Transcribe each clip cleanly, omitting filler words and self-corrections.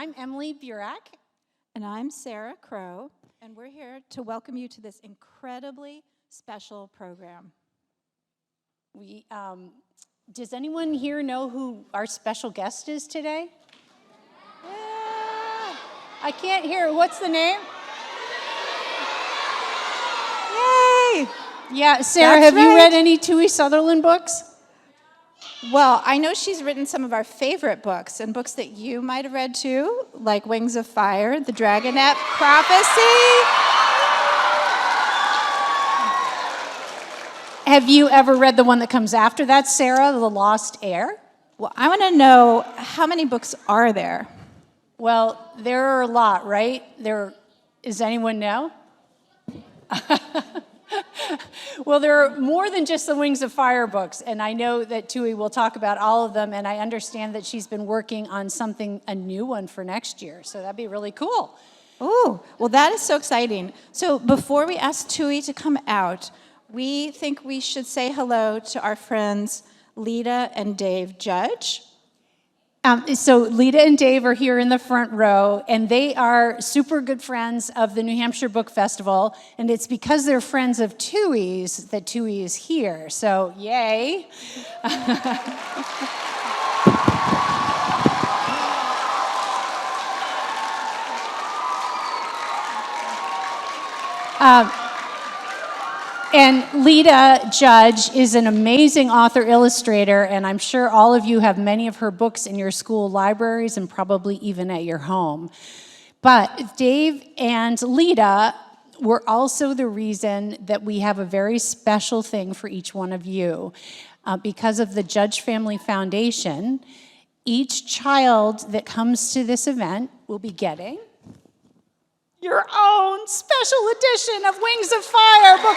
I'm Emily Burak. And I'm Sarah Crow, and we're here to welcome you to this incredibly special program. Does anyone here know who our special guest is today? Yeah. I can't hear. What's the name? Yay! Yeah, Sarah, have you read any Tui Sutherland books? Well, I know she's written some of our favorite books, and books that you might have read too, like Wings of Fire, The Dragonette Prophecy. Have you ever read the one that comes after that, Sarah, The Lost Heir? Well, I want to know, how many books are there? Well, there are a lot, right? Does anyone know? Well, there are more than just the Wings of Fire books, and I know that Tui will talk about all of them, and I understand that she's been working on a new one for next year, so that'd be really cool. Oh, well, that is so exciting. So before we ask Tui to come out, we think we should say hello to our friends Lita and Dave Judge. So Lita and Dave are here in the front row, and they are super good friends of the New Hampshire Book Festival, and it's because they're friends of Tui's that Tui is here, so yay. And Lita Judge is an amazing author-illustrator, and I'm sure all of you have many of her books in your school libraries and probably even at your home. But Dave and Lita were also the reason that we have a very special thing for each one of you. Because of the Judge Family Foundation, each child that comes to this event will be getting your own special edition of Wings of Fire, Book 1.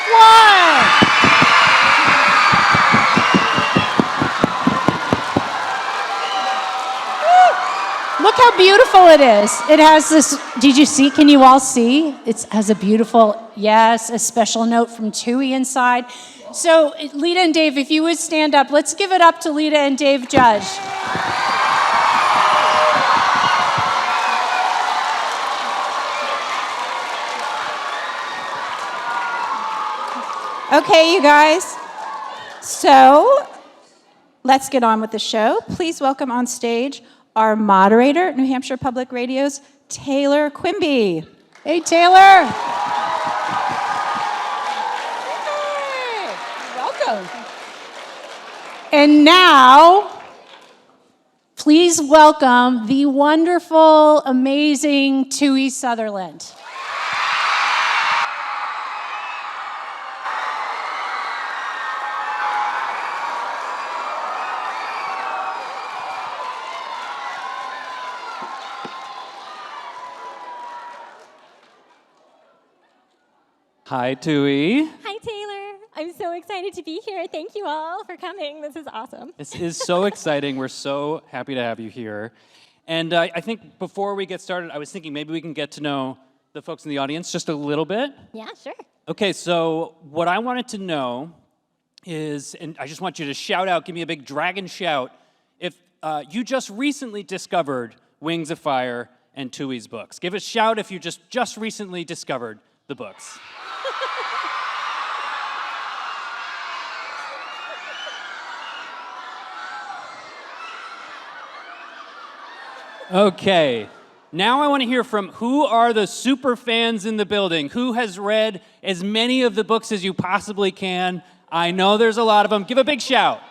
Look how beautiful it is. It has this, did you see, can you all see? It has a beautiful, yes, a special note from Tui inside. So Lita and Dave, if you would stand up, let's give it up to Lita and Dave Judge. Okay, you guys. So let's get on with the show. Please welcome on stage our moderator, New Hampshire Public Radio's Taylor Quimby. Hey, Taylor. Hey, welcome. And now, please welcome the wonderful, amazing Tui Sutherland. Hi, Tui. Hi, Taylor. I'm so excited to be here. Thank you all for coming. This is awesome. This is so exciting. We're so happy to have you here. And I think before we get started, I was thinking maybe we can get to know the folks in the audience just a little bit. Yeah, sure. Okay, so what I wanted to know is, and I just want you to shout out, give me a big dragon shout, if you just recently discovered Wings of Fire and Tui's books. Give a shout if you just recently discovered the books. Okay, now I want to hear from who are the super fans in the building? Who has read as many of the books as you possibly can? I know there's a lot of them. Give a big shout.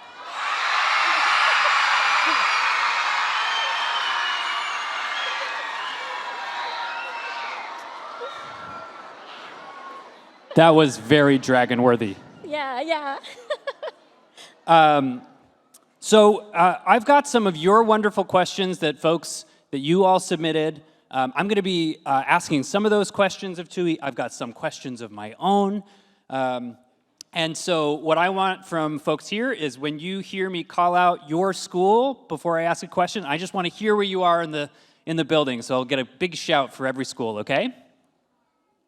That was very dragon-worthy. Yeah. So I've got some of your wonderful questions that you all submitted. I'm going to be asking some of those questions of Tui. I've got some questions of my own. And so what I want from folks here is when you hear me call out your school before I ask a question, I just want to hear where you are in the building. So I'll get a big shout for every school, okay?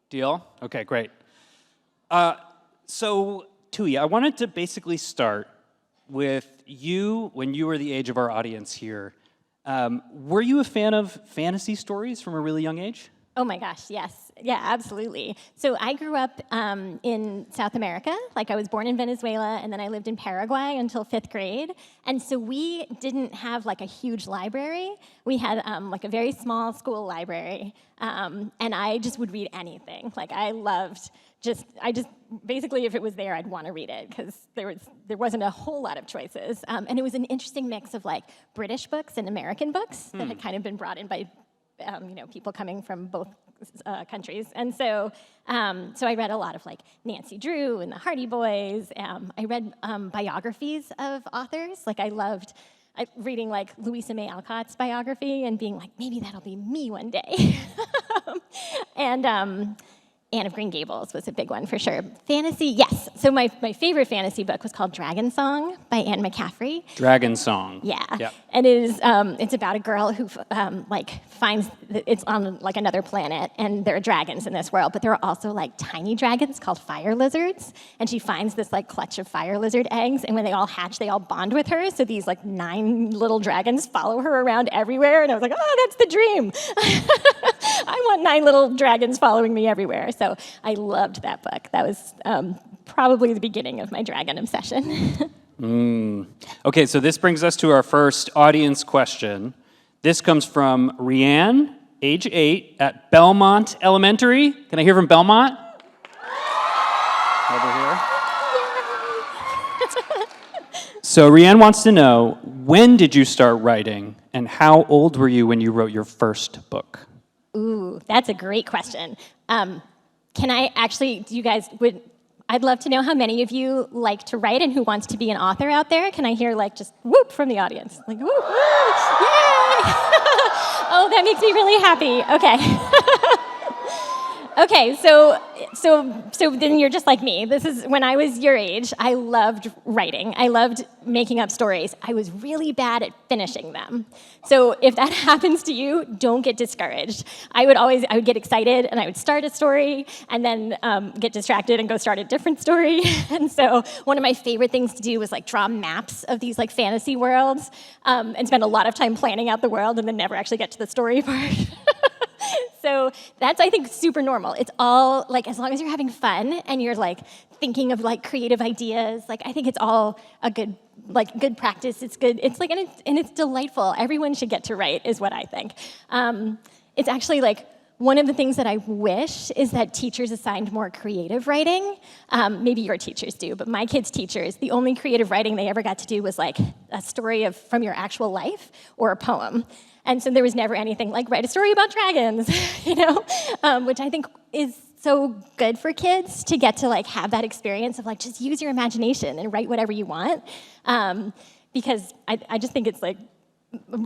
Deal? Okay, great. So Tui, I wanted to basically start with you when you were the age of our audience here. Were you a fan of fantasy stories from a really young age? Oh my gosh, yes. Yeah, absolutely. So I grew up in South America. Like I was born in Venezuela, and then I lived in Paraguay until 5th grade. And so we didn't have like a huge library. We had like a very small school library. And I just would read anything. Like I just basically if it was there, I'd want to read it because there wasn't a whole lot of choices. And it was an interesting mix of like British books and American books that had kind of been brought in by people coming from both countries. And so I read a lot of like Nancy Drew and the Hardy Boys. I read biographies of authors. Like I loved reading like Louisa May Alcott's biography and being like, maybe that'll be me one day. And Anne of Green Gables was a big one for sure. Fantasy, yes. So my favorite fantasy book was called Dragon Song by Anne McCaffrey. Dragon Song. Yeah. Yep. And it's about a girl who finds it's on like another planet, and there are dragons in this world, but there are also like tiny dragons called fire lizards, and she finds this like clutch of fire lizard eggs, and when they all hatch, they all bond with her. So these like 9 little dragons follow her around everywhere, and I was like, oh, that's the dream. I want 9 little dragons following me everywhere. So I loved that book. That was probably the beginning of my dragon obsession. Okay, so this brings us to our first audience question. This comes from Rianne, age 8, at Belmont Elementary. Can I hear from Belmont? Over here. So Rianne wants to know, when did you start writing, and how old were you when you wrote your first book? Ooh, that's a great question. Can I actually, I'd love to know how many of you like to write and who wants to be an author out there. Can I hear like just whoop from the audience? Like whoop, whoop, yay! Oh, that makes me really happy. Okay. Okay, so then you're just like me. This is when I was your age, I loved writing. I loved making up stories. I was really bad at finishing them. So if that happens to you, don't get discouraged. I would get excited and I would start a story and then get distracted and go start a different story. And so one of my favorite things to do was like draw maps of these like fantasy worlds and spend a lot of time planning out the world and then never actually get to the story part. So that's, I think, super normal. It's all, like, as long as you're having fun and you're, like, thinking of, like, creative ideas, like, I think it's all a good practice. It's good. It's, like, and it's delightful. Everyone should get to write, is what I think. It's actually, like, one of the things that I wish is that teachers assigned more creative writing. Maybe your teachers do, but my kids' teachers, the only creative writing they ever got to do was, like, a story from your actual life or a poem. And so there was never anything like, write a story about dragons, which I think is so good for kids to get to like have that experience of like, just use your imagination and write whatever you want. Because I just think it's like,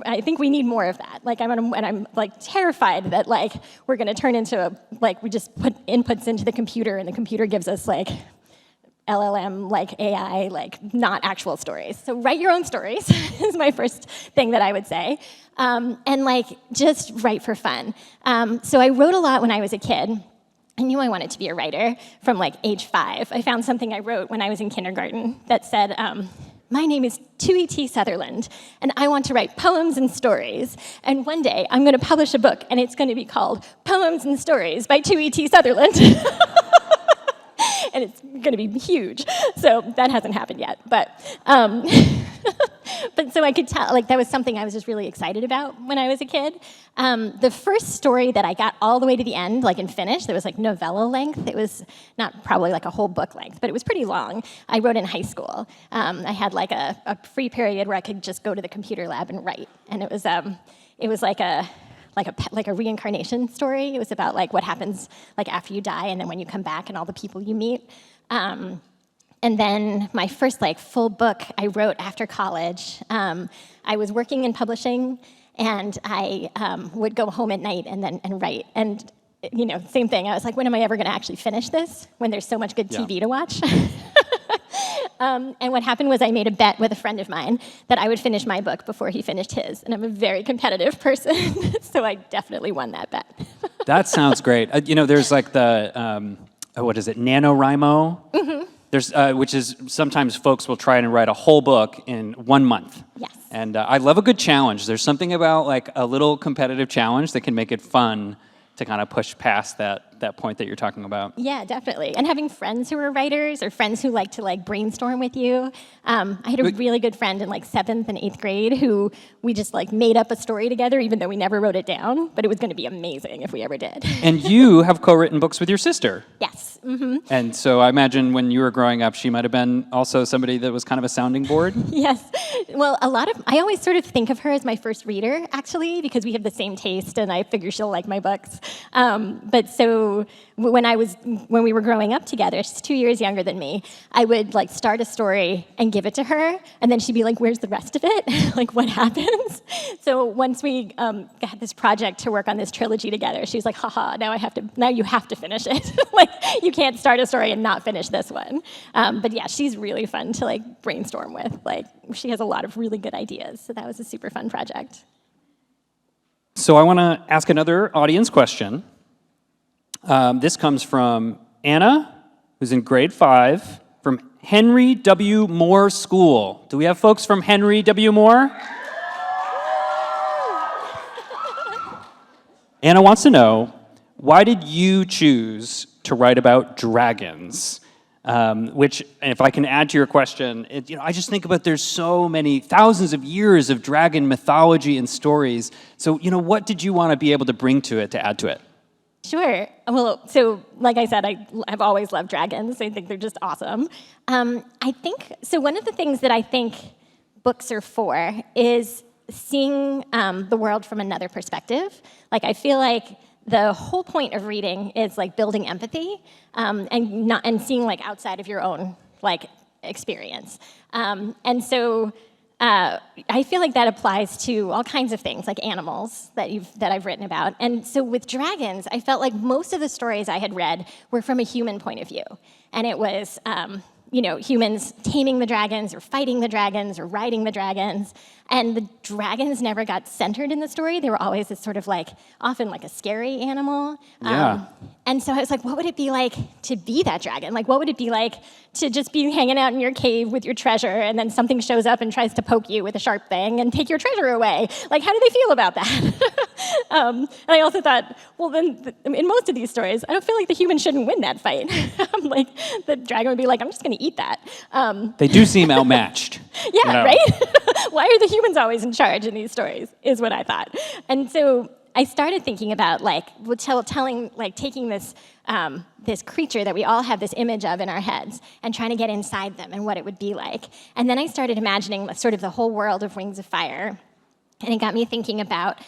I think we need more of that. Like I'm like terrified that like, we're gonna turn into we just put inputs into the computer and the computer gives us like, LLM, like AI, like not actual stories. So write your own stories is my first thing that I would say. And like just write for fun. So I wrote a lot when I was a kid. I knew I wanted to be a writer from like age 5. I found something I wrote when I was in kindergarten that said, my name is Tui T. Sutherland, and I want to write poems and stories. And one day I'm gonna publish a book and it's gonna be called Poems and Stories by Tui T. Sutherland. And it's going to be huge. So that hasn't happened yet. But so I could tell, like, that was something I was just really excited about when I was a kid. The first story that I got all the way to the end, like, and finished, that was, like, novella length. It was not probably, like, a whole book length, but it was pretty long. I wrote in high school. I had, like, a free period where I could just go to the computer lab and write. And it was like a reincarnation story. It was about like what happens like after you die and then when you come back and all the people you meet. And then my first like full book I wrote after college. I was working in publishing and I would go home at night and write. And same thing. I was like, when am I ever going to actually finish this when there's so much good TV to watch? And what happened was I made a bet with a friend of mine that I would finish my book before he finished his. And I'm a very competitive person, so I definitely won that bet. That sounds great. There's like the, what is it, NaNoWriMo? Mm-hmm. There's, which is sometimes folks will try and write a whole book in 1 month. Yes. And I love a good challenge. There's something about like a little competitive challenge that can make it fun to kind of push past that point that you're talking about. Yeah, definitely. And having friends who are writers or friends who like to like brainstorm with you. I had a really good friend in like 7th and 8th grade who we just like made up a story together, even though we never wrote it down, but it was going to be amazing if we ever did. And you have co-written books with your sister. Yes. Mm-hmm. And so I imagine when you were growing up, she might have been also somebody that was kind of a sounding board. Yes. Well, I always sort of think of her as my first reader, actually, because we have the same taste, and I figure she'll like my books. But so when we were growing up together, she's 2 years younger than me, I would like start a story and give it to her, and then she'd be like, "Where's the rest of it? Like, what happens?" So once we had this project to work on this trilogy together, she was like, "Haha, now you have to finish it. Like, you can't start a story and not finish this one." But yeah, she's really fun to like brainstorm with. Like, she has a lot of really good ideas, so that was a super fun project. So I want to ask another audience question. This comes from Anna, who's in grade 5, from Henry W. Moore School. Do we have folks from Henry W. Moore? Anna wants to know, why did you choose to write about dragons? Which, if I can add to your question, I just think about there's so many thousands of years of dragon mythology and stories. So, what did you want to be able to bring to it to add to it? Sure. Well, so like I said, I've always loved dragons. I think they're just awesome. I think, so one of the things that I think books are for is seeing the world from another perspective. Like, I feel like the whole point of reading is like building empathy and seeing like outside of your own like experience. And so I feel like that applies to all kinds of things, like animals that I've written about. And so with dragons, I felt like most of the stories I had read were from a human point of view, and it was humans taming the dragons or fighting the dragons or riding the dragons. And the dragons never got centered in the story. They were always this sort of like, often like a scary animal. Yeah. And so I was like, what would it be like to be that dragon? Like, what would it be like to just be hanging out in your cave with your treasure, and then something shows up and tries to poke you with a sharp thing and take your treasure away? Like, how do they feel about that? And I also thought, well, then in most of these stories, I don't feel like the human shouldn't win that fight. Like, the dragon would be like, I'm just going to eat that. They do seem outmatched. Yeah, right? Why are the humans always in charge in these stories, is what I thought. And so I started thinking about taking this this creature that we all have this image of in our heads and trying to get inside them and what it would be like. And then I started imagining sort of the whole world of Wings of Fire. And it got me thinking about,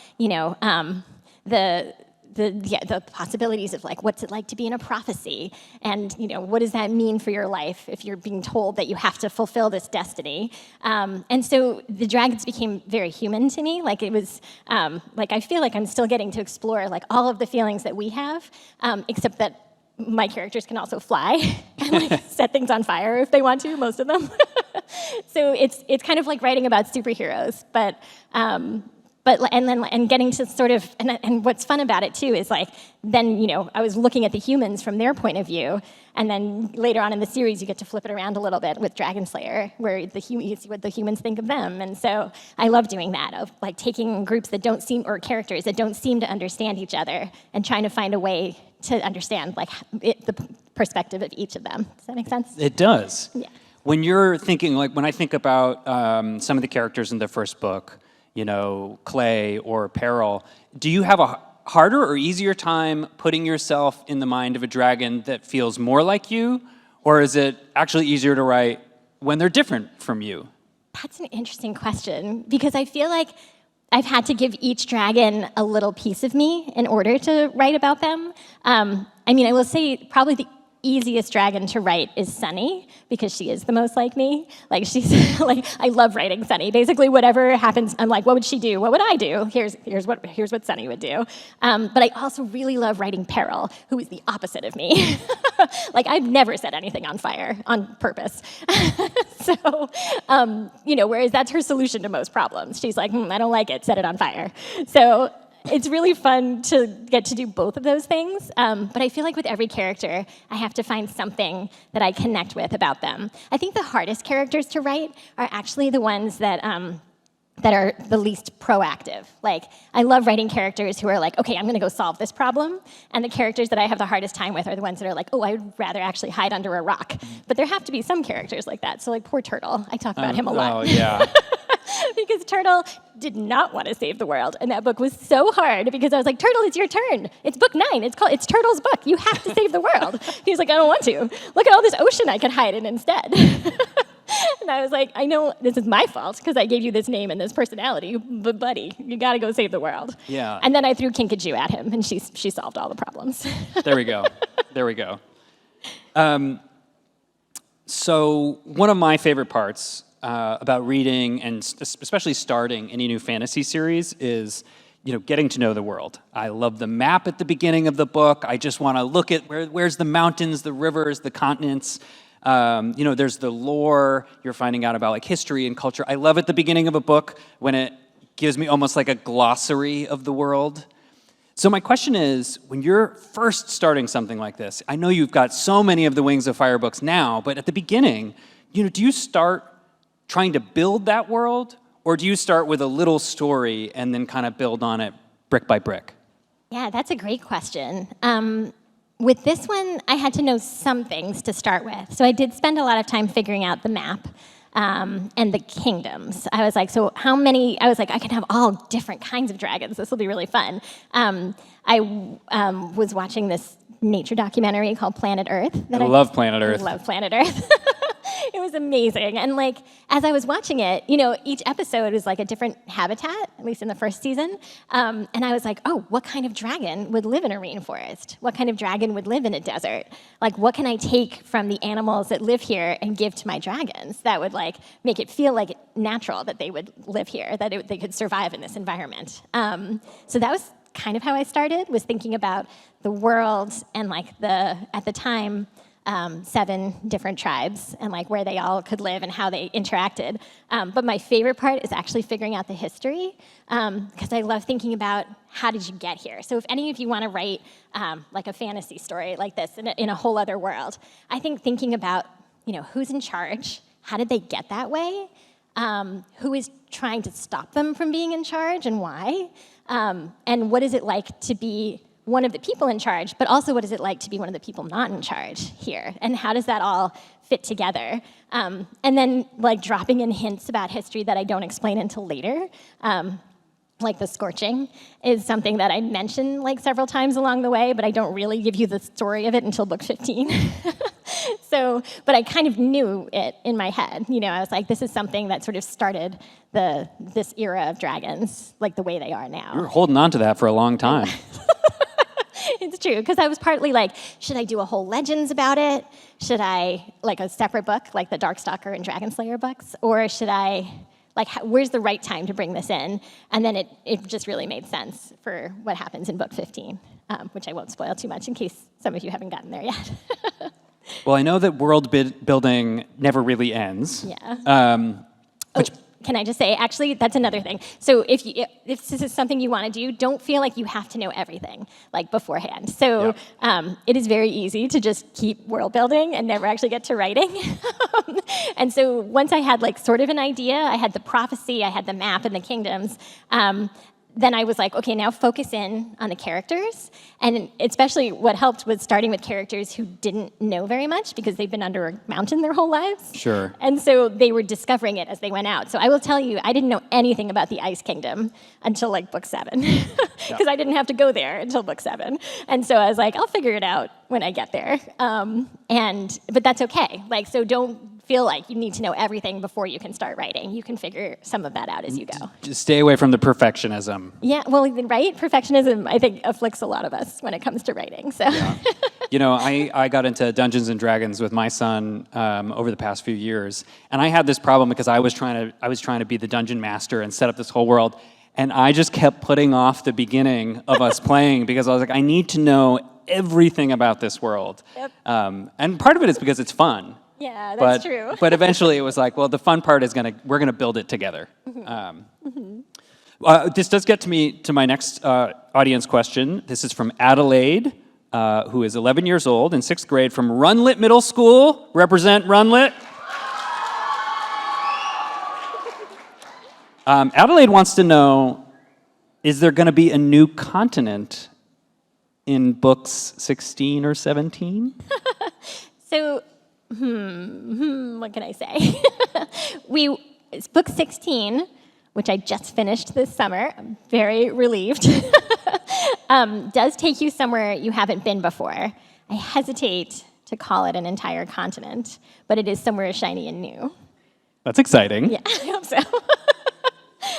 the possibilities of like, what's it like to be in a prophecy, and what does that mean for your life if you're being told that you have to fulfill this destiny. And so the dragons became very human to me. Like, it was I feel like I'm still getting to explore like all of the feelings that we have, except that my characters can also fly and like set things on fire if they want to, most of them. So it's kind of like writing about superheroes, but getting to sort of, and what's fun about it too is like, then, I was looking at the humans from their point of view, and then later on in the series you get to flip it around a little bit with Dragon Slayer, where you see what the humans think of them. And so I love doing that, of like taking groups that don't seem, or characters that don't seem to understand each other, and trying to find a way to understand like the perspective of each of them. Does that make sense? It does. Yeah. When you're thinking, like when I think about some of the characters in the first book, Clay or Peril, do you have a harder or easier time putting yourself in the mind of a dragon that feels more like you? Or is it actually easier to write when they're different from you? That's an interesting question, because I feel like I've had to give each dragon a little piece of me in order to write about them. I will say probably the easiest dragon to write is Sunny, because she is the most like me. Like, she's like, I love writing Sunny. Basically, whatever happens, I'm like, what would she do? What would I do? Here's what Sunny would do. But I also really love writing Peril, who is the opposite of me. Like, I've never set anything on fire on purpose. So, whereas that's her solution to most problems. She's like, I don't like it, set it on fire. So it's really fun to get to do both of those things. But I feel like with every character, I have to find something that I connect with about them. I think the hardest characters to write are actually the ones that are the least proactive. Like, I love writing characters who are like, okay, I'm gonna go solve this problem. And the characters that I have the hardest time with are the ones that are like, oh, I would rather actually hide under a rock. But there have to be some characters like that. So like poor Turtle, I talk about him a lot. Oh, yeah. Because Turtle did not want to save the world. And that book was so hard because I was like, Turtle, it's your turn. It's book 9. It's Turtle's book. You have to save the world. He was like, I don't want to. Look at all this ocean I could hide in instead. And I was like, I know this is my fault because I gave you this name and this personality, but buddy, you got to go save the world. Yeah. And then I threw Kinkajou at him, and she solved all the problems. There we go. There we go. So one of my favorite parts about reading, and especially starting any new fantasy series, is getting to know the world. I love the map at the beginning of the book. I just want to look at where's the mountains, the rivers, the continents. There's the lore. You're finding out about like history and culture. I love at the beginning of a book when it gives me almost like a glossary of the world. So my question is, when you're first starting something like this, I know you've got so many of the Wings of Fire books now, but at the beginning, do you start trying to build that world, or do you start with a little story and then kind of build on it brick by brick? Yeah, that's a great question. With this one, I had to know some things to start with. So I did spend a lot of time figuring out the map and the kingdoms. I was like, I can have all different kinds of dragons. This will be really fun. I was watching this nature documentary called Planet Earth. I love Planet Earth. I love Planet Earth. It was amazing. And like, as I was watching it, each episode is like a different habitat, at least in the first season. And I was like, oh, what kind of dragon would live in a rainforest? What kind of dragon would live in a desert? Like, what can I take from the animals that live here and give to my dragons that would like make it feel like natural that they would live here, that they could survive in this environment? So that was kind of how I started, was thinking about the world and like at the time, 7 different tribes and like where they all could live and how they interacted. But my favorite part is actually figuring out the history, because I love thinking about how did you get here. So if any of you want to write like a fantasy story like this in a whole other world, I think thinking about who's in charge, how did they get that way, who is trying to stop them from being in charge and why, and what is it like to be one of the people in charge, but also what is it like to be one of the people not in charge here? And how does that all fit together? And then like dropping in hints about history that I don't explain until later, like the scorching is something that I mention like several times along the way, but I don't really give you the story of it until book 15. But I kind of knew it in my head. I was like, this is something that sort of started this era of dragons, like the way they are now. You were holding on to that for a long time. It's true, because I was partly like, should I do a whole Legends about it? Should I, like a separate book, like the Darkstalker and Dragonslayer books? Or should I, where's the right time to bring this in? And then it just really made sense for what happens in book 15, which I won't spoil too much in case some of you haven't gotten there yet. Well, I know that world building never really ends. Yeah. Can I just say, actually, that's another thing. So if this is something you want to do, don't feel like you have to know everything like beforehand. So it is very easy to just keep world building and never actually get to writing. And so once I had like sort of an idea, I had the prophecy, I had the map and the kingdoms, then I was like, okay, now focus in on the characters. And especially what helped was starting with characters who didn't know very much because they've been under a mountain their whole lives. Sure. And so they were discovering it as they went out. So I will tell you, I didn't know anything about the Ice Kingdom until like book 7, because I didn't have to go there until book 7. And so I was like, I'll figure it out when I get there. But that's okay. Like, so don't feel like you need to know everything before you can start writing. You can figure some of that out as you go. Just stay away from the perfectionism. Yeah, well, right? Perfectionism, I think, afflicts a lot of us when it comes to writing. So, yeah. I got into Dungeons and Dragons with my son over the past few years, and I had this problem because I was trying to be the dungeon master and set up this whole world, and I just kept putting off the beginning of us playing because I was like, I need to know everything about this world. Yep. And part of it is because it's fun. Yeah, that's true. But eventually it was like, well, the fun part is we're gonna build it together. This does get to my next audience question. This is from Adelaide, who is 11 years old in 6th grade from Runlet Middle School. Represent Runlet. Adelaide wants to know, is there going to be a new continent in books 16 or 17? So, what can I say? It's book 16, which I just finished this summer. I'm very relieved. Does take you somewhere you haven't been before. I hesitate to call it an entire continent, but it is somewhere shiny and new. That's exciting. Yeah, I hope so.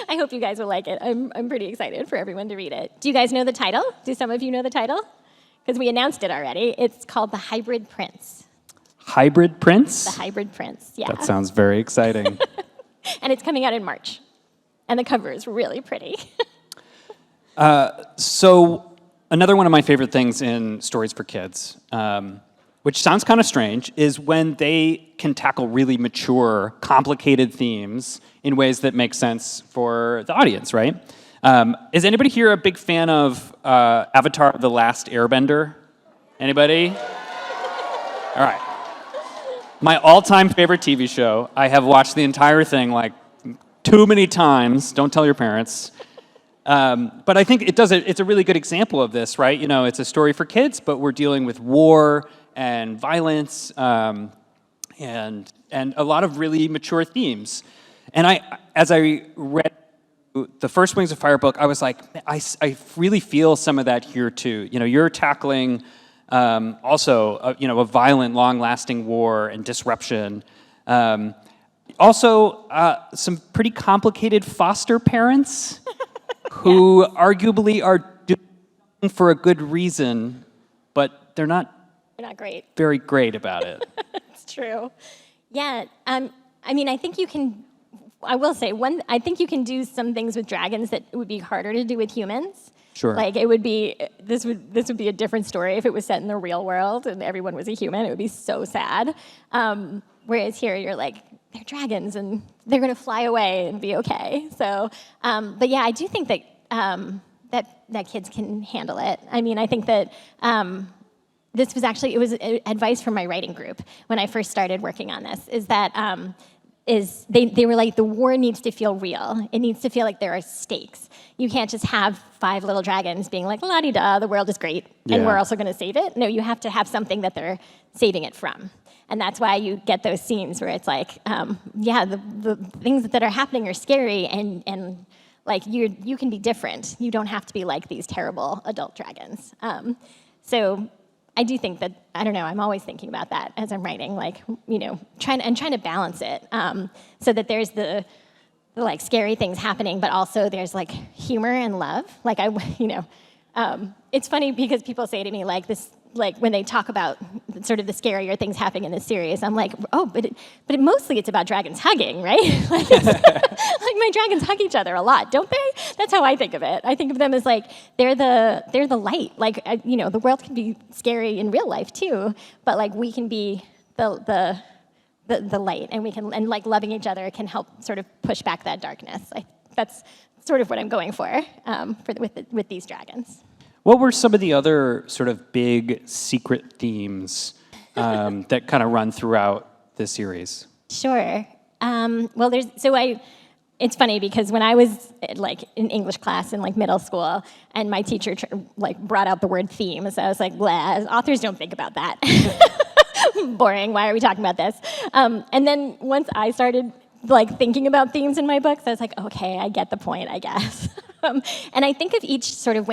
I hope you guys will like it. I'm pretty excited for everyone to read it. Do you guys know the title? Do some of you know the title? Because we announced it already. It's called The Hybrid Prince. Hybrid Prince? The Hybrid Prince, yeah. That sounds very exciting. And it's coming out in March. And the cover is really pretty. So another one of my favorite things in stories for kids, which sounds kind of strange, is when they can tackle really mature, complicated themes in ways that make sense for the audience, right? Is anybody here a big fan of Avatar: The Last Airbender? Anybody? All right. My all-time favorite TV show. I have watched the entire thing like too many times. Don't tell your parents. But I think it's a really good example of this, right? You know, it's a story for kids, but we're dealing with war and violence and a lot of really mature themes. And as I read the first Wings of Fire book, I was like, I really feel some of that here too. You know, you're tackling also a violent, long-lasting war and disruption. Also, some pretty complicated foster parents who arguably are doing for a good reason, but they're not great. Very great about it. It's true. Yeah. I mean, I think you can. I will say I think you can do some things with dragons that would be harder to do with humans. Sure. Like it would be. This would be a different story if it was set in the real world and everyone was a human. It would be so sad. Whereas here, you're like, they're dragons and they're going to fly away and be okay. So, but yeah, I do think that that kids can handle it. I mean, I think that. This was actually, it was advice from my writing group when I first started working on this, is that they were like, the war needs to feel real. It needs to feel like there are stakes. You can't just have 5 little dragons being like, la-di-da, the world is great, and we're also going to save it. No, you have to have something that they're saving it from. And that's why you get those scenes where it's like, the things that are happening are scary, and like you can be different. You don't have to be like these terrible adult dragons. So I do think that, I don't know, I'm always thinking about that as I'm writing, like, you know, trying to balance it so that there's the like scary things happening, but also there's like humor and love. Like it's funny because people say to me like this, like when they talk about sort of the scarier things happening in this series, I'm like, oh, but mostly it's about dragons hugging, right? Like, like my dragons hug each other a lot, don't they? That's how I think of it. I think of them as like they're the light. Like the world can be scary in real life too, but like we can be the light, and we can, and like loving each other can help sort of push back that darkness. That's sort of what I'm going for with these dragons. What were some of the other sort of big secret themes that kind of run throughout this series? Sure. It's funny because when I was like in English class in like middle school, and my teacher brought out the word theme, so I was like, blah, authors don't think about that. Boring. Why are we talking about this? And then once I started like thinking about themes in my books, I was like, okay, I get the point, I guess. And I think of each sort of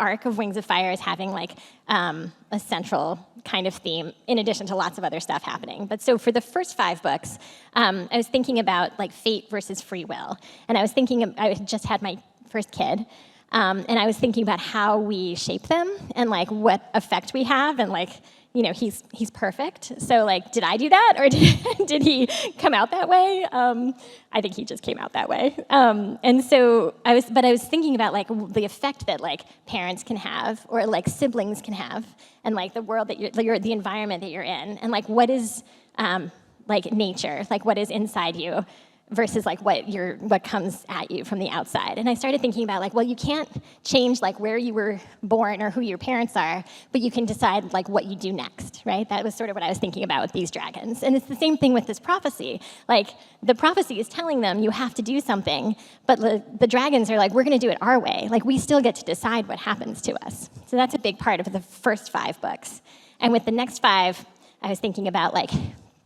arc of Wings of Fire as having like a central kind of theme, in addition to lots of other stuff happening. But so for the first 5 books, I was thinking about like fate versus free will, and I was thinking I just had my first kid, and I was thinking about how we shape them and like what effect we have, and like. You know, he's perfect. So, like, did I do that, or did he come out that way? I think he just came out that way. And so I was thinking about like the effect that like parents can have, or like siblings can have, and like the world that the environment that you're in, and like what is like nature, like what is inside you, versus like what comes at you from the outside. And I started thinking about like, well, you can't change like where you were born or who your parents are, but you can decide like what you do next, right? That was sort of what I was thinking about with these dragons. And it's the same thing with this prophecy. Like the prophecy is telling them you have to do something, but the dragons are like, we're gonna do it our way. Like we still get to decide what happens to us. So that's a big part of the first 5 books. And with the next 5, I was thinking about like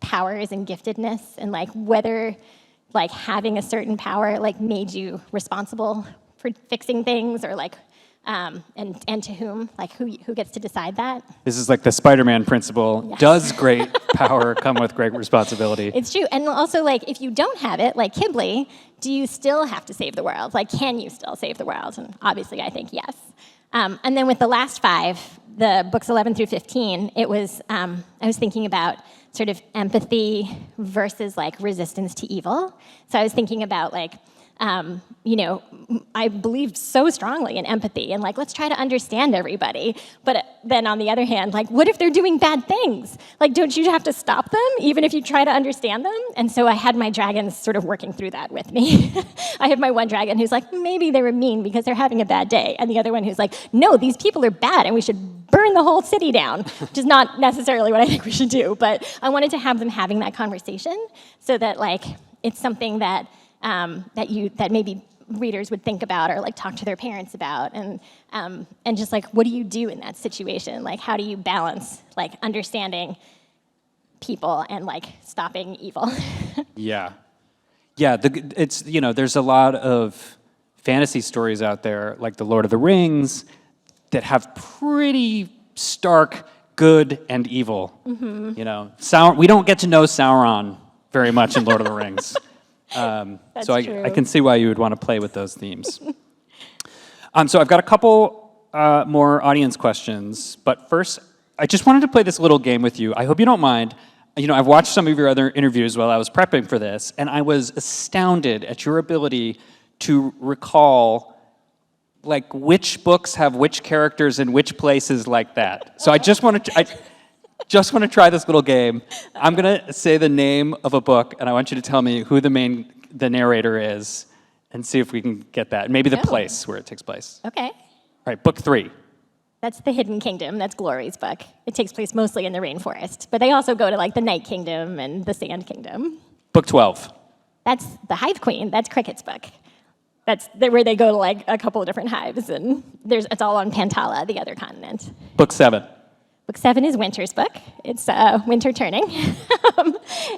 powers and giftedness and like whether like having a certain power like made you responsible for fixing things or like and to whom, like who gets to decide that. This is like the Spider-Man principle. Yes. Does great power come with great responsibility? It's true. And also like if you don't have it, like Kibley, do you still have to save the world? Like can you still save the world? And obviously I think yes. And then with the last 5, the books 11 through 15, it was, I was thinking about sort of empathy versus like resistance to evil. So I was thinking about like, you know, I believed so strongly in empathy and like, let's try to understand everybody. But then on the other hand, like, what if they're doing bad things? Like, don't you have to stop them even if you try to understand them? And so I had my dragons sort of working through that with me. I have my one dragon who's like, maybe they were mean because they're having a bad day. And the other one who's like, no, these people are bad and we should burn the whole city down, which is not necessarily what I think we should do. But I wanted to have them having that conversation so that like, it's something that that maybe readers would think about or like talk to their parents about, and just like what do you do in that situation? Like how do you balance like understanding people and like stopping evil? Yeah. It's you know there's a lot of fantasy stories out there like the Lord of the Rings that have pretty stark good and evil. Mm-hmm. You know, we don't get to know Sauron very much in Lord of the Rings. So I can see why you would want to play with those themes. So I've got a couple more audience questions, but first, I just wanted to play this little game with you. I hope you don't mind. You know, I've watched some of your other interviews while I was prepping for this, and I was astounded at your ability to recall like which books have which characters in which places like that. So I just want to try this little game. I'm going to say the name of a book, and I want you to tell me who the narrator is, and see if we can get that. Maybe the place where it takes place. Okay. All right, book 3. That's the Hidden Kingdom. That's Glory's book. It takes place mostly in the rainforest, but they also go to like the Night Kingdom and the Sand Kingdom. Book 12. That's the Hive Queen. That's Cricket's book. That's where they go to like a couple of different hives, and it's all on Pantala, the other continent. Book 7. Book 7 is Winter's book. It's Winter Turning.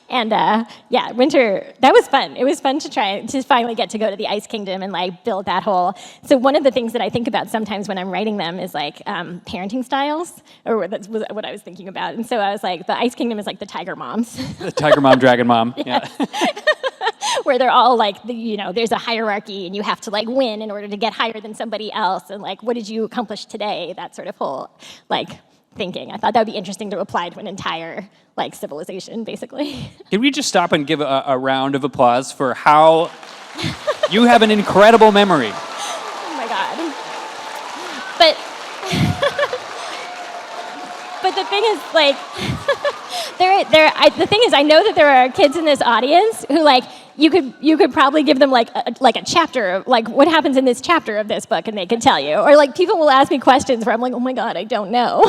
Winter, that was fun. It was fun to try to finally get to go to the Ice Kingdom and like build that whole. So one of the things that I think about sometimes when I'm writing them is like parenting styles, or that's what I was thinking about. And so I was like, the Ice Kingdom is like the Tiger Moms. The Tiger Mom, Dragon Mom. Yeah. Where they're all like, there's a hierarchy and you have to like win in order to get higher than somebody else. And like, what did you accomplish today? That sort of whole like thinking. I thought that would be interesting to apply to an entire like civilization, basically. Can we just stop and give a round of applause for how you have an incredible memory? Oh my God. But the thing is, like, the thing is, I know that there are kids in this audience who like. You could probably give them like a chapter, like what happens in this chapter of this book, and they could tell you. Or like people will ask me questions where I'm like, oh my God, I don't know,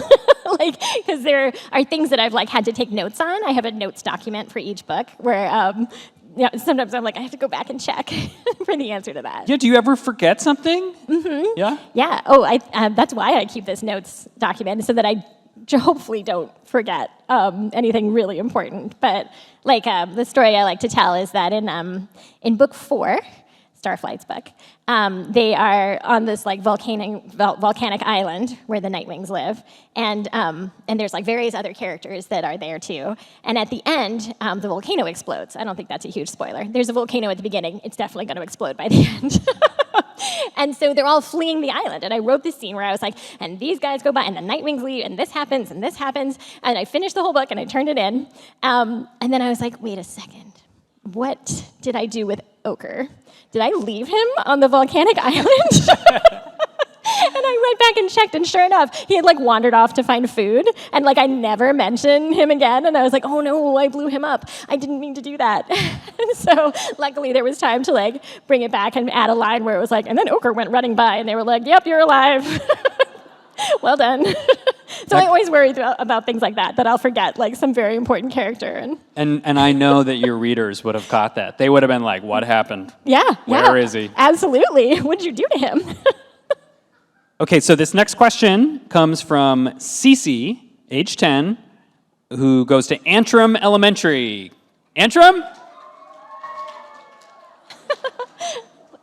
like because there are things that I've like had to take notes on. I have a notes document for each book where sometimes I'm like I have to go back and check for the answer to that. Yeah. Do you ever forget something? Mm-hmm. Yeah. Yeah. Oh, that's why I keep this notes document so that I hopefully don't forget anything really important. But like the story I like to tell is that in book 4, Starflight's book, they are on this like volcanic island where the Nightwings live, and there's like various other characters that are there too. And at the end, the volcano explodes. I don't think that's a huge spoiler. There's a volcano at the beginning. It's definitely going to explode by the end. And so they're all fleeing the island. And I wrote this scene where I was like, and these guys go by, and the Nightwings leave, and this happens, and this happens. And I finished the whole book, and I turned it in. And then I was like, wait a second. What did I do with Ochre? Did I leave him on the volcanic island? I went back and checked, and sure enough, he had like wandered off to find food, and like I never mentioned him again, and I was like, oh no, I blew him up. I didn't mean to do that. And so luckily there was time to like bring it back and add a line where it was like, and then Ochre went running by, and they were like, yep, you're alive. Well done. So I always worry about things like that I'll forget like some very important character. And I know that your readers would have caught that. They would have been like, what happened? Yeah. Where is he? Absolutely. What'd you do to him? Okay, so this next question comes from Cece, age 10, who goes to Antrim Elementary. Antrim?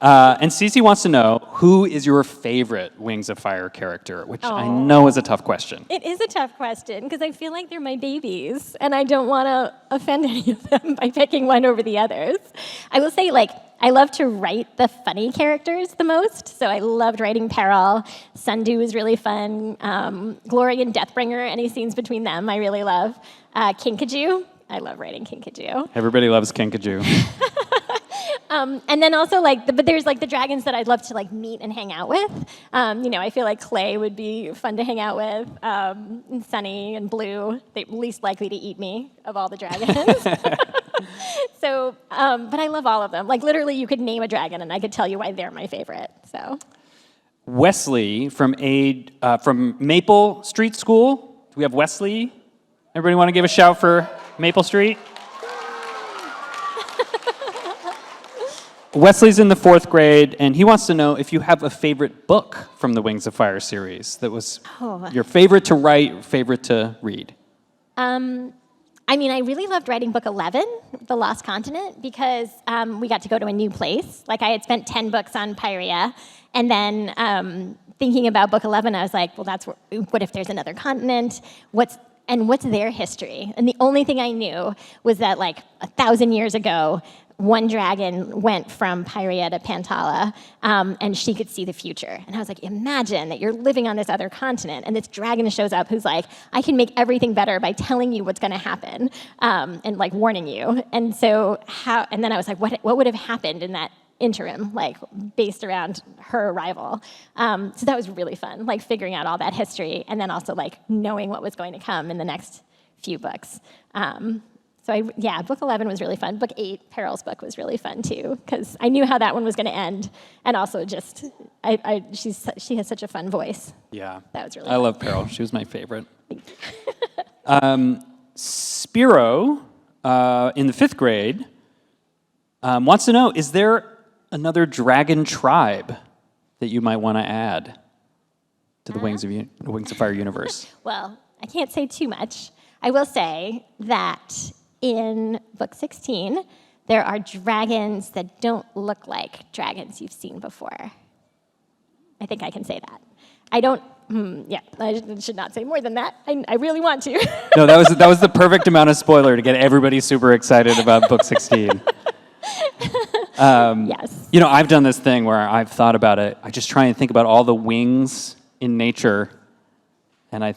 And Cece wants to know, who is your favorite Wings of Fire character? Which I know is a tough question. It is a tough question because I feel like they're my babies and I don't want to offend any of them by picking one over the others. I will say, like, I love to write the funny characters the most. So I loved writing Peril. Sundew is really fun. Glory and Deathbringer, any scenes between them, I really love. Kinkajou, I love writing Kinkajou. Everybody loves Kinkajou. And then also but there's like the dragons that I'd love to like meet and hang out with. I feel like Clay would be fun to hang out with. And Sunny and Blue, they're least likely to eat me of all the dragons. So, but I love all of them. Like literally, you could name a dragon, and I could tell you why they're my favorite. So, Wesley from Maple Street School. Do we have Wesley? Everybody want to give a shout for Maple Street? Wesley's in the 4th grade, and he wants to know if you have a favorite book from the Wings of Fire series that was your favorite to write, favorite to read. I really loved writing book 11, The Lost Continent, because we got to go to a new place. Like, I had spent 10 books on Pyrea, and then thinking about book 11, I was like, well, what if there's another continent? What's their history? And the only thing I knew was that, like, 1,000 years ago, one dragon went from Pyrea to Pantala, and she could see the future. And I was like, imagine that you're living on this other continent, and this dragon shows up who's like, I can make everything better by telling you what's going to happen, and like warning you. And so and then I was like, what would have happened in that interim, like based around her arrival? So that was really fun, like figuring out all that history, and then also like knowing what was going to come in the next few books. So book 11 was really fun. Book 8, Peril's book, was really fun too, because I knew how that one was going to end, and also just she has such a fun voice. Yeah, that was really. I love Peril. She was my favorite. Spiro, in the 5th grade, wants to know: is there another dragon tribe that you might want to add to the Wings of Fire universe? Well, I can't say too much. I will say that in book 16, there are dragons that don't look like dragons you've seen before. I think I can say that. I should not say more than that. I really want to. No, that was the perfect amount of spoiler to get everybody super excited about book 16. Yes. I've done this thing where I've thought about it. I just try and think about all the wings in nature, and I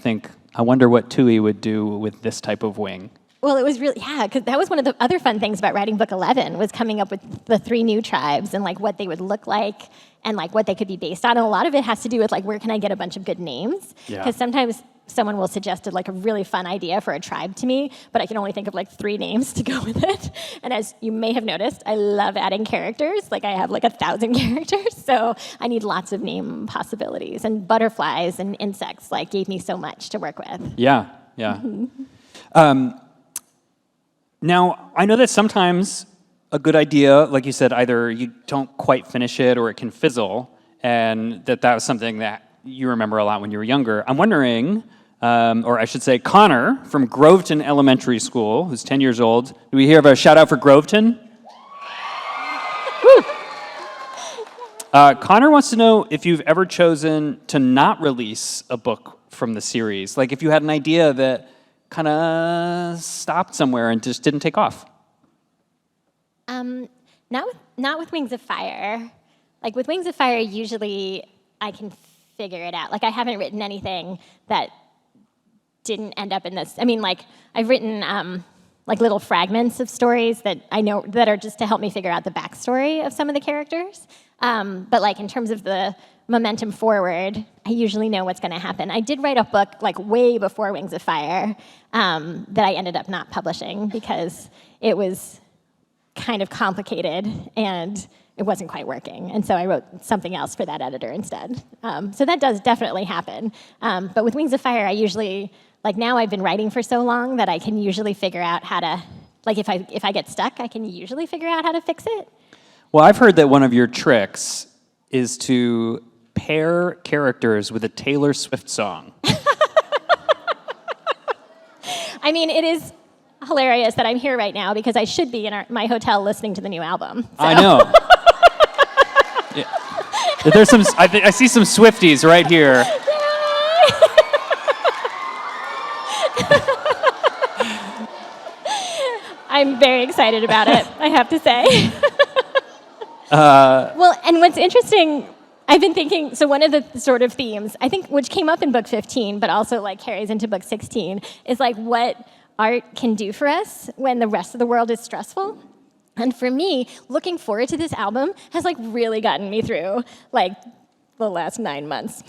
wonder what Tui would do with this type of wing. Well, it was really, because that was one of the other fun things about writing book 11, was coming up with the 3 new tribes and like what they would look like and like what they could be based on. And a lot of it has to do with like, where can I get a bunch of good names? Because sometimes someone will suggest like a really fun idea for a tribe to me, but I can only think of like 3 names to go with it. And as you may have noticed, I love adding characters. Like I have like 1,000 characters, so I need lots of name possibilities. And butterflies and insects like gave me so much to work with. Yeah. Now, I know that sometimes a good idea, like you said, either you don't quite finish it or it can fizzle, and that was something that you remember a lot when you were younger. I'm wondering, or I should say Connor from Groveton Elementary School, who's 10 years old. Do we hear a shout out for Groveton? Connor wants to know if you've ever chosen to not release a book from the series. Like if you had an idea that kind of stopped somewhere and just didn't take off. Not with Wings of Fire. Like with Wings of Fire, usually I can figure it out. Like I haven't written anything that didn't end up in this. I mean, like I've written like little fragments of stories that I know that are just to help me figure out the backstory of some of the characters. But like in terms of the momentum forward, I usually know what's going to happen. I did write a book like way before Wings of Fire that I ended up not publishing because it was kind of complicated and it wasn't quite working. And so I wrote something else for that editor instead. So that does definitely happen. But with Wings of Fire, I usually, like now I've been writing for so long that I can usually figure out how to, like if I get stuck, I can usually figure out how to fix it. Well, I've heard that one of your tricks is to pair characters with a Taylor Swift song. I mean, it is hilarious that I'm here right now because I should be in my hotel listening to the new album. So. I know. Yeah. There's some. I see some Swifties right here. I'm very excited about it, I have to say. Well, and what's interesting, I've been thinking, so one of the sort of themes, I think, which came up in book 15, but also like carries into book 16, is like what art can do for us when the rest of the world is stressful. And for me, looking forward to this album has like really gotten me through like the last 9 months.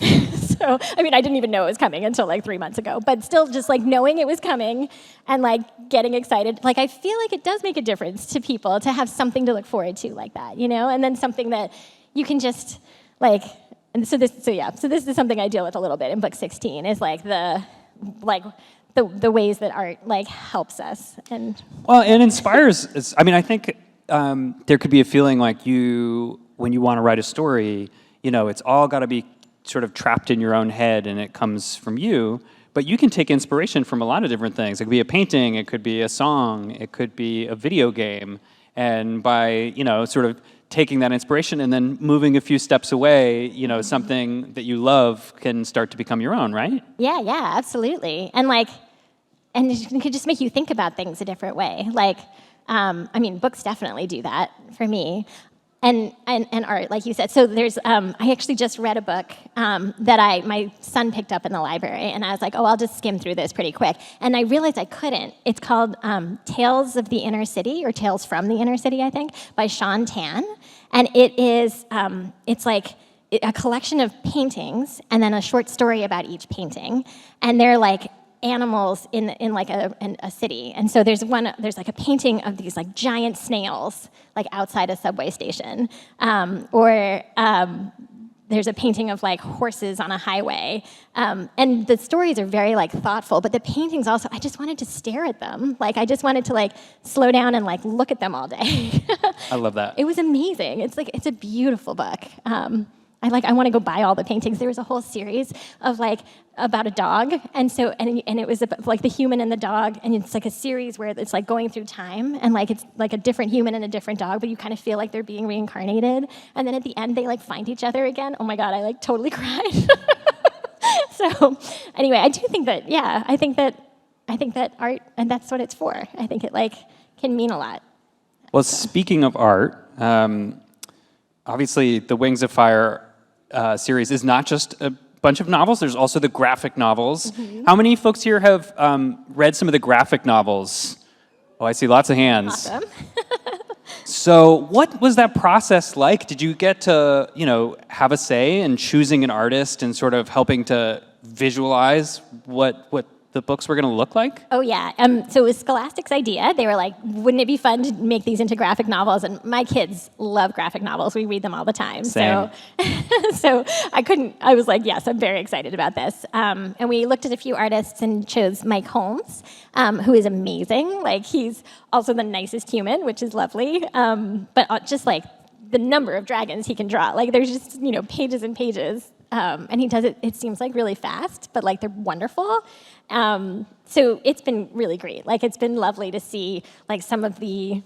So, I mean, I didn't even know it was coming until like 3 months ago, but still just like knowing it was coming and like getting excited. Like I feel like it does make a difference to people to have something to look forward to like that, you know? And then something that you can just like, and so this is something I deal with a little bit in book 16 is like the ways that art like helps us and inspires. I mean, I think there could be a feeling like when you want to write a story, you know, it's all got to be sort of trapped in your own head and it comes from you. But you can take inspiration from a lot of different things. It could be a painting, it could be a song, it could be a video game. And by, you know, sort of taking that inspiration and then moving a few steps away, you know, something that you love can start to become your own, right? Yeah, absolutely. And it could just make you think about things a different way. Like, I mean, books definitely do that for me. And art, like you said. So there's, I actually just read a book that my son picked up in the library, and I was like, oh, I'll just skim through this pretty quick. And I realized I couldn't. It's called Tales of the Inner City, or Tales from the Inner City, I think, by Sean Tan. And it is, it's like a collection of paintings, and then a short story about each painting. And they're like animals in like a city. And so there's like a painting of these like giant snails like outside a subway station, or there's a painting of like horses on a highway, and the stories are very like thoughtful, but the paintings also, I just wanted to stare at them. Like I just wanted to like slow down and like look at them all day. I love that. It was amazing. It's a beautiful book. I want to go buy all the paintings. There was a whole series of like about a dog, and it was about, like the human and the dog, and it's like a series where it's like going through time, and like it's like a different human and a different dog, but you kind of feel like they're being reincarnated, and then at the end they like find each other again. Oh my God, I like totally cried. So anyway, I do think that I think that art, and that's what it's for. I think it like can mean a lot. Well, speaking of art, obviously the Wings of Fire series is not just a bunch of novels. There's also the graphic novels. Mm-hmm. How many folks here have read some of the graphic novels? Oh, I see lots of hands. Awesome. So what was that process like? Did you get to, you know, have a say in choosing an artist and sort of helping to visualize what the books were going to look like? Oh, yeah. So it was Scholastic's idea. They were like, wouldn't it be fun to make these into graphic novels? And my kids love graphic novels. We read them all the time. Same. So I was like, yes, I'm very excited about this. And we looked at a few artists and chose Mike Holmes, who is amazing. Like, he's also the nicest human, which is lovely. But just like the number of dragons he can draw. Like, there's just, you know, pages and pages. And he does it seems like really fast, but like they're wonderful. So it's been really great. Like it's been lovely to see like some of the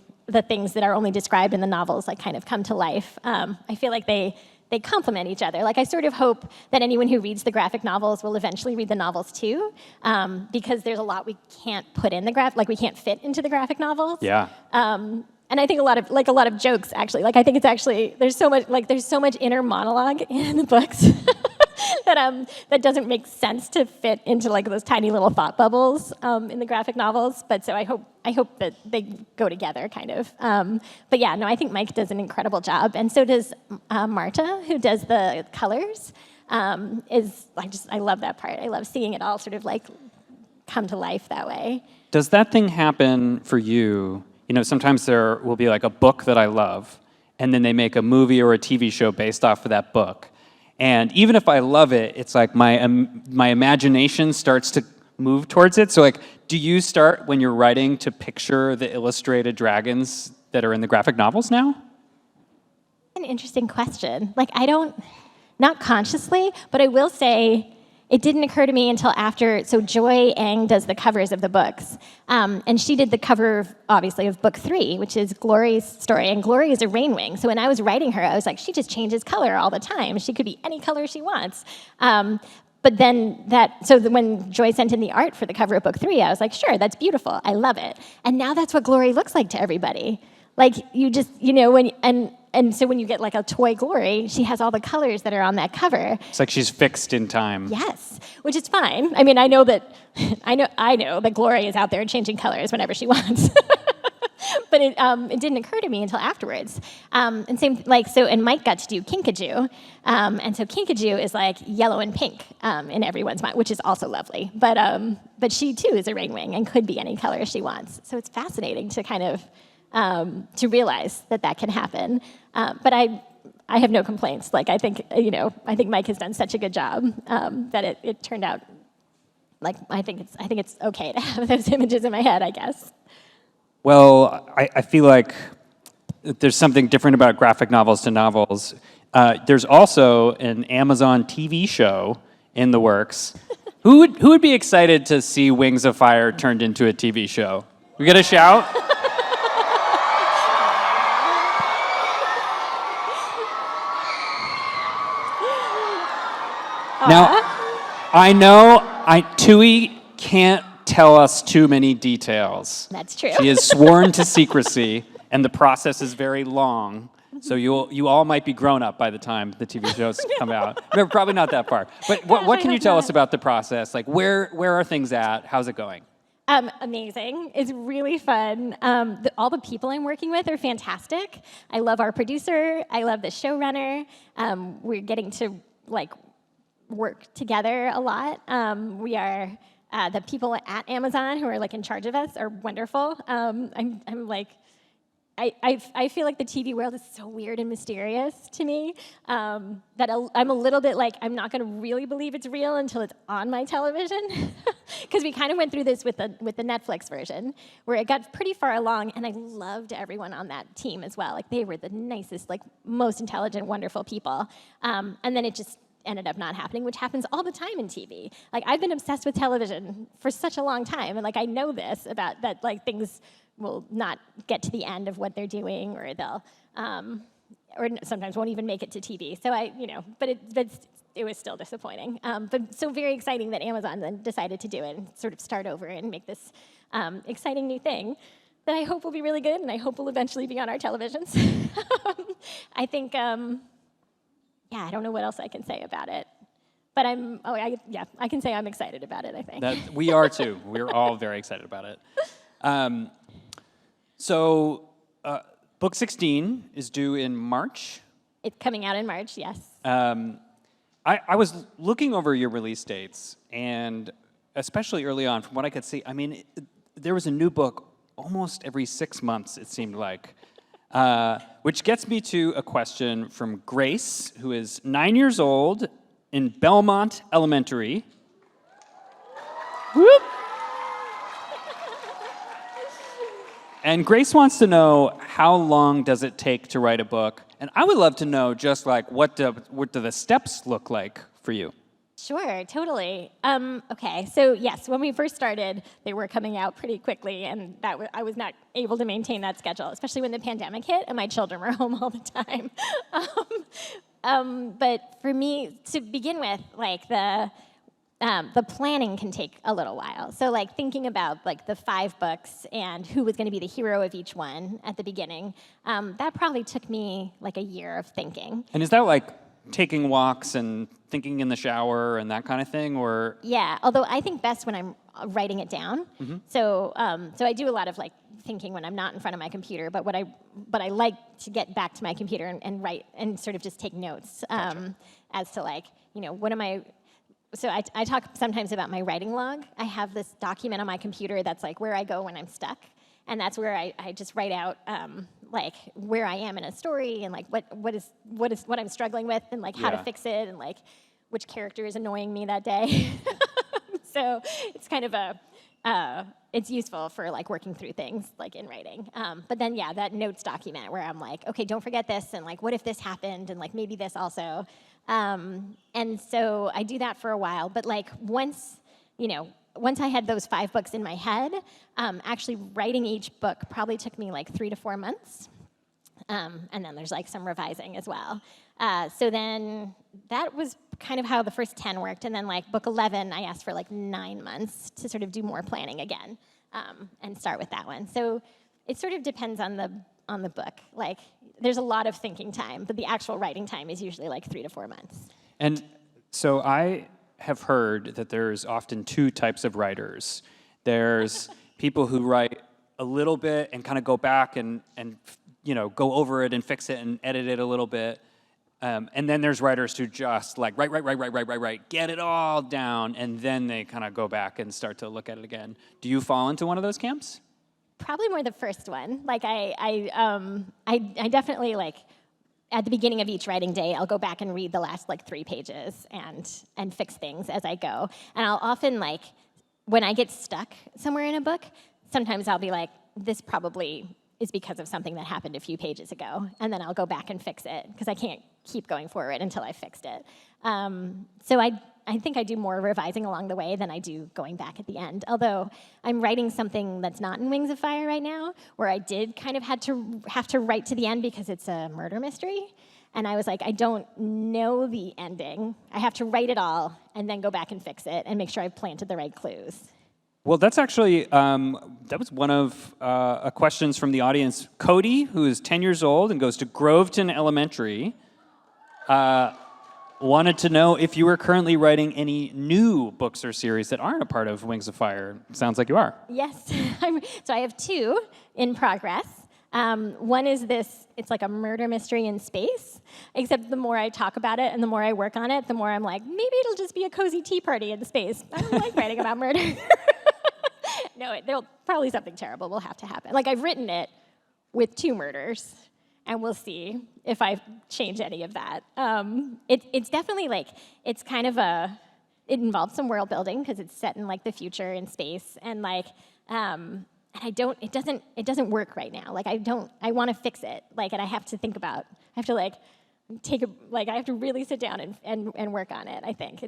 things that are only described in the novels like kind of come to life. I feel like they complement each other. Like I sort of hope that anyone who reads the graphic novels will eventually read the novels too, because there's a lot we can't put in we can't fit into the graphic novels. Yeah. And I think a lot of jokes actually. Like I think it's actually there's so much inner monologue in the books. that doesn't make sense to fit into like those tiny little thought bubbles in the graphic novels. But so I hope that they go together, kind of. But yeah, no, I think Mike does an incredible job, and so does Marta, who does the colors. I love that part. I love seeing it all sort of like come to life that way. Does that thing happen for you? You know, sometimes there will be like a book that I love, and then they make a movie or a TV show based off of that book. And even if I love it, it's like my imagination starts to move towards it. So like, do you start when you're writing to picture the illustrated dragons that are in the graphic novels now? An interesting question. Like, not consciously, but I will say it didn't occur to me until after. So Joy Ang does the covers of the books, and she did the cover, obviously, of book 3, which is Glory's story. And Glory is a rainwing. So when I was writing her, I was like, she just changes color all the time. She could be any color she wants. But then when Joy sent in the art for the cover of book 3, I was like, sure, that's beautiful. I love it. And now that's what Glory looks like to everybody. Like, you just, and so when you get like a toy Glory, she has all the colors that are on that cover. It's like she's fixed in time. Yes, which is fine. I mean, I know that Glory is out there changing colors whenever she wants. But it didn't occur to me until afterwards. And Mike got to do Kinkajou. And so Kinkajou is like yellow and pink in everyone's mind, which is also lovely. But she too is a rainwing and could be any color she wants. So it's fascinating to kind of to realize that can happen. But I have no complaints. Like, I think Mike has done such a good job that it turned out like I think it's okay to have those images in my head, I guess. Well, I feel like there's something different about graphic novels to novels. There's also an Amazon TV show in the works. Who would be excited to see Wings of Fire turned into a TV show? We get a shout? Now, I know Tui can't tell us too many details. That's true. She is sworn to secrecy, and the process is very long. So you all might be grown up by the time the TV shows come out. No, probably not that far. But what can you tell us about the process? Like, where are things at? How's it going? Amazing. It's really fun. All the people I'm working with are fantastic. I love our producer. I love the showrunner. We're getting to work together a lot. We are the people at Amazon who are in charge of us are wonderful. I feel like the TV world is so weird and mysterious to me that I'm a little bit I'm not going to really believe it's real until it's on my television. Because we kind of went through this with the Netflix version, where it got pretty far along, and I loved everyone on that team as well. They were the nicest, most intelligent, wonderful people. And then it just ended up not happening, which happens all the time in TV. I've been obsessed with television for such a long time, and I know this about that things will not get to the end of what they're doing, or they'll or sometimes won't even make it to TV. So but it was still disappointing. But so very exciting that Amazon then decided to do it and sort of start over and make this exciting new thing that I hope will be really good, and I hope will eventually be on our televisions. I think, I don't know what else I can say about it. But I can say I'm excited about it, I think. We are too. We're all very excited about it. So book 16 is due in March. It's coming out in March, yes. I was looking over your release dates, and especially early on, from what I could see, there was a new book almost every 6 months, it seemed like. Which gets me to a question from Grace, who is 9 years old in Belmont Elementary. Whoop! And Grace wants to know, how long does it take to write a book? And I would love to know just what do the steps look like for you? Sure, totally. Okay, so yes, when we first started, they were coming out pretty quickly, and I was not able to maintain that schedule, especially when the pandemic hit and my children were home all the time. But for me, to begin with, the planning can take a little while. So thinking about the 5 books and who was going to be the hero of each one at the beginning, that probably took me a year of thinking. And is that taking walks and thinking in the shower and that kind of thing, or? Yeah, although I think best when I'm writing it down. So I do a lot of like thinking when I'm not in front of my computer, but I like to get back to my computer and write and sort of just take notes as to like, what am I. So I talk sometimes about my writing log. I have this document on my computer that's like where I go when I'm stuck. And that's where I just write out like where I am in a story and like what I'm struggling with and like how to fix it and like which character is annoying me that day. So it's kind of it's useful for like working through things like in writing. But then that notes document where I'm like, okay, don't forget this and like what if this happened and like maybe this also. And so I do that for a while, but like once I had those 5 books in my head, actually writing each book probably took me like 3 to 4 months. And then there's like some revising as well. So then that was kind of how the first 10 worked. And then like book 11, I asked for like 9 months to sort of do more planning again and start with that one. So it sort of depends on the book. Like there's a lot of thinking time, but the actual writing time is usually like 3 to 4 months. And so I have heard that there's often 2 types of writers. There's people who write a little bit and kind of go back and go over it and fix it and edit it a little bit. And then there's writers who just like write, get it all down, and then they kind of go back and start to look at it again. Do you fall into one of those camps? Probably more the first one. Like I definitely like at the beginning of each writing day, I'll go back and read the last like 3 pages and fix things as I go. And I'll often like when I get stuck somewhere in a book, sometimes I'll be like, this probably is because of something that happened a few pages ago, and then I'll go back and fix it because I can't keep going forward until I fixed it. So I think I do more revising along the way than I do going back at the end. Although I'm writing something that's not in Wings of Fire right now, where I did kind of have to write to the end because it's a murder mystery, and I was like, I don't know the ending. I have to write it all and then go back and fix it and make sure I've planted the right clues. Well, that's actually, that was one of questions from the audience. Cody, who is 10 years old and goes to Groveton Elementary, wanted to know if you were currently writing any new books or series that aren't a part of Wings of Fire. Sounds like you are. Yes. So I have 2 in progress. One is this, it's like a murder mystery in space, except the more I talk about it and the more I work on it, the more I'm like, maybe it'll just be a cozy tea party in space. I don't like writing about murder. No, there'll probably something terrible will have to happen. Like I've written it with 2 murders, and we'll see if I change any of that. It's definitely like, it's kind of it involves some world building because it's set in like the future in space, and like, and it doesn't work right now. Like I want to fix it. Like, and I have to think about, I have to like I have to really sit down and work on it. I think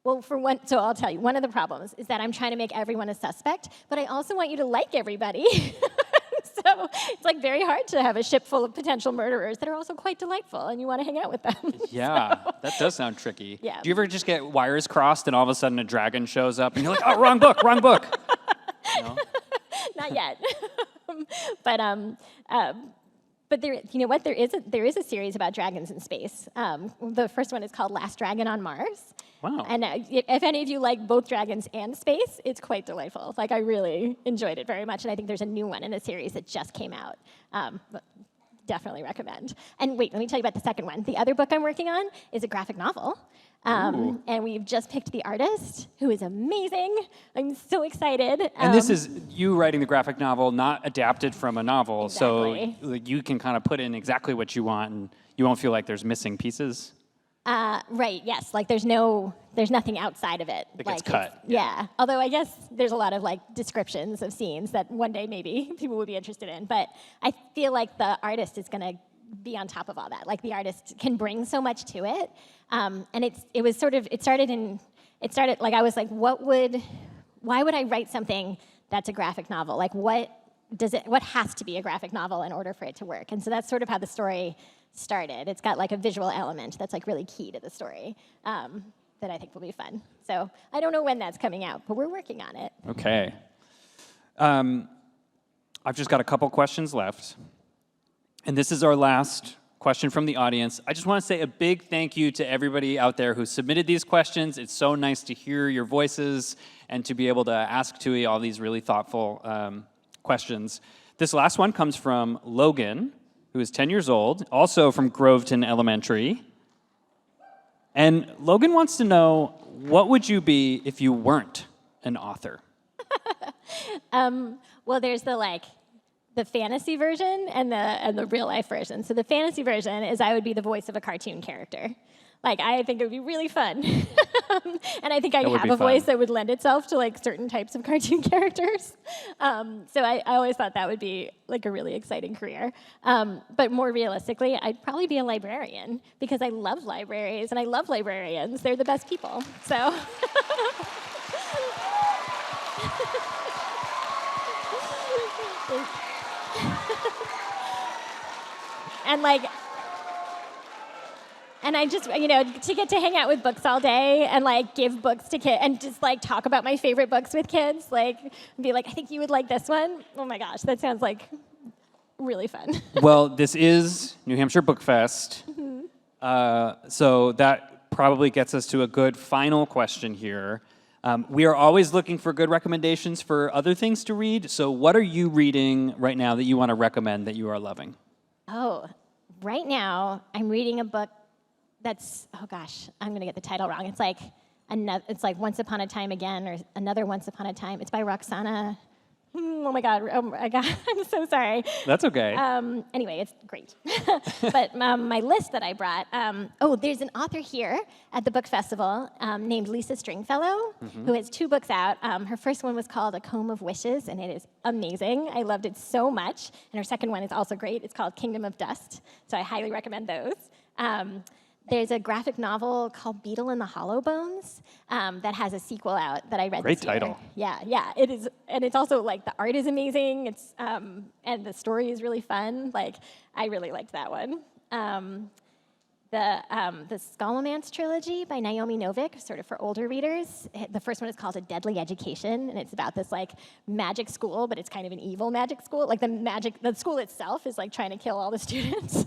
well, so I'll tell you, one of the problems is that I'm trying to make everyone a suspect, but I also want you to like everybody. So it's like very hard to have a ship full of potential murderers that are also quite delightful, and you want to hang out with them. Yeah, that does sound tricky. Yeah. Do you ever just get wires crossed and all of a sudden a dragon shows up and you're like, oh, wrong book. No? Not yet. But there, you know what? There is a series about dragons in space. The first one is called Last Dragon on Mars. Wow. And if any of you like both dragons and space, it's quite delightful. Like I really enjoyed it very much, and I think there's a new one in the series that just came out. But definitely recommend. And wait, let me tell you about the second one. The other book I'm working on is a graphic novel. And we've just picked the artist, who is amazing. I'm so excited. And this is you writing the graphic novel, not adapted from a novel. Exactly. So like, you can kind of put in exactly what you want, and you won't feel like there's missing pieces. Right, yes. Like there's nothing outside of it. That like gets cut. Yeah. Although I guess there's a lot of like descriptions of scenes that one day maybe people would be interested in. But I feel like the artist is going to be on top of all that. Like the artist can bring so much to it. And it started like I was like, why would I write something that's a graphic novel? Like what has to be a graphic novel in order for it to work? And so that's sort of how the story started. It's got like a visual element that's like really key to the story that I think will be fun. So I don't know when that's coming out, but we're working on it. Okay. I've just got a couple questions left. And this is our last question from the audience. I just want to say a big thank you to everybody out there who submitted these questions. It's so nice to hear your voices and to be able to ask Tui all these really thoughtful questions. This last one comes from Logan, who is 10 years old, also from Groveton Elementary. And Logan wants to know, what would you be if you weren't an author? Well, there's the fantasy version and the real life version. So the fantasy version is I would be the voice of a cartoon character. I think it would be really fun. And I think I have a voice that would lend itself to certain types of cartoon characters. So I always thought that would be a really exciting career. But more realistically, I'd probably be a librarian because I love libraries and I love librarians. They're the best people. So. And I just, to get to hang out with books all day and give books to kids and just talk about my favorite books with kids, be I think you would like this one. Oh my gosh, that sounds really fun. Well, this is New Hampshire Book Fest, so that probably gets us to a good final question here. We are always looking for good recommendations for other things to read. So what are you reading right now that you want to recommend that you are loving? Oh, right now I'm reading a book that's, oh gosh, I'm going to get the title wrong. It's it's Once Upon a Time Again or Another Once Upon a Time. It's by Roxana. Oh my God, I'm so sorry. That's okay. Anyway, it's great. But my list that I brought, there's an author here at the book festival named Lisa Stringfellow, who has 2 books out. Her first one was called A Comb of Wishes, and it is amazing. I loved it so much. And her second one is also great. It's called Kingdom of Dust, so I highly recommend those. There's a graphic novel called Beetle in the Hollow Bones that has a sequel out that I read Great this year. title. Yeah, it is, and it's also the art is amazing. It's and the story is really fun. I really liked that one. The Scholomance trilogy by Naomi Novik, sort of for older readers. The first one is called A Deadly Education, and it's about this magic school, but it's kind of an evil magic school. The school itself is trying to kill all the students,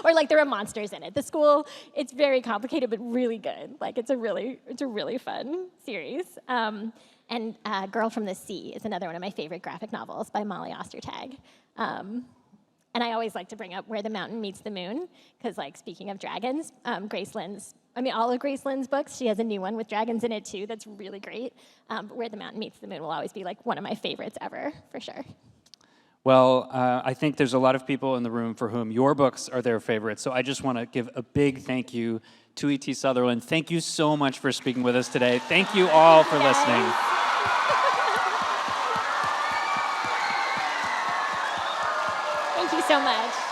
or there are monsters in it. The school, it's very complicated but really good. It's a really fun series. And Girl from the Sea is another one of my favorite graphic novels by Molly Ostertag. And I always like to bring up Where the Mountain Meets the Moon, because speaking of dragons, all of Grace Lynn's books, she has a new one with dragons in it too that's really great. But Where the Mountain Meets the Moon will always be one of my favorites ever, for sure. Well, I think there's a lot of people in the room for whom your books are their favorites, so I just want to give a big thank you to Tui T. Sutherland. Thank you so much for speaking with us today. Thank you all for listening. Thank you so much.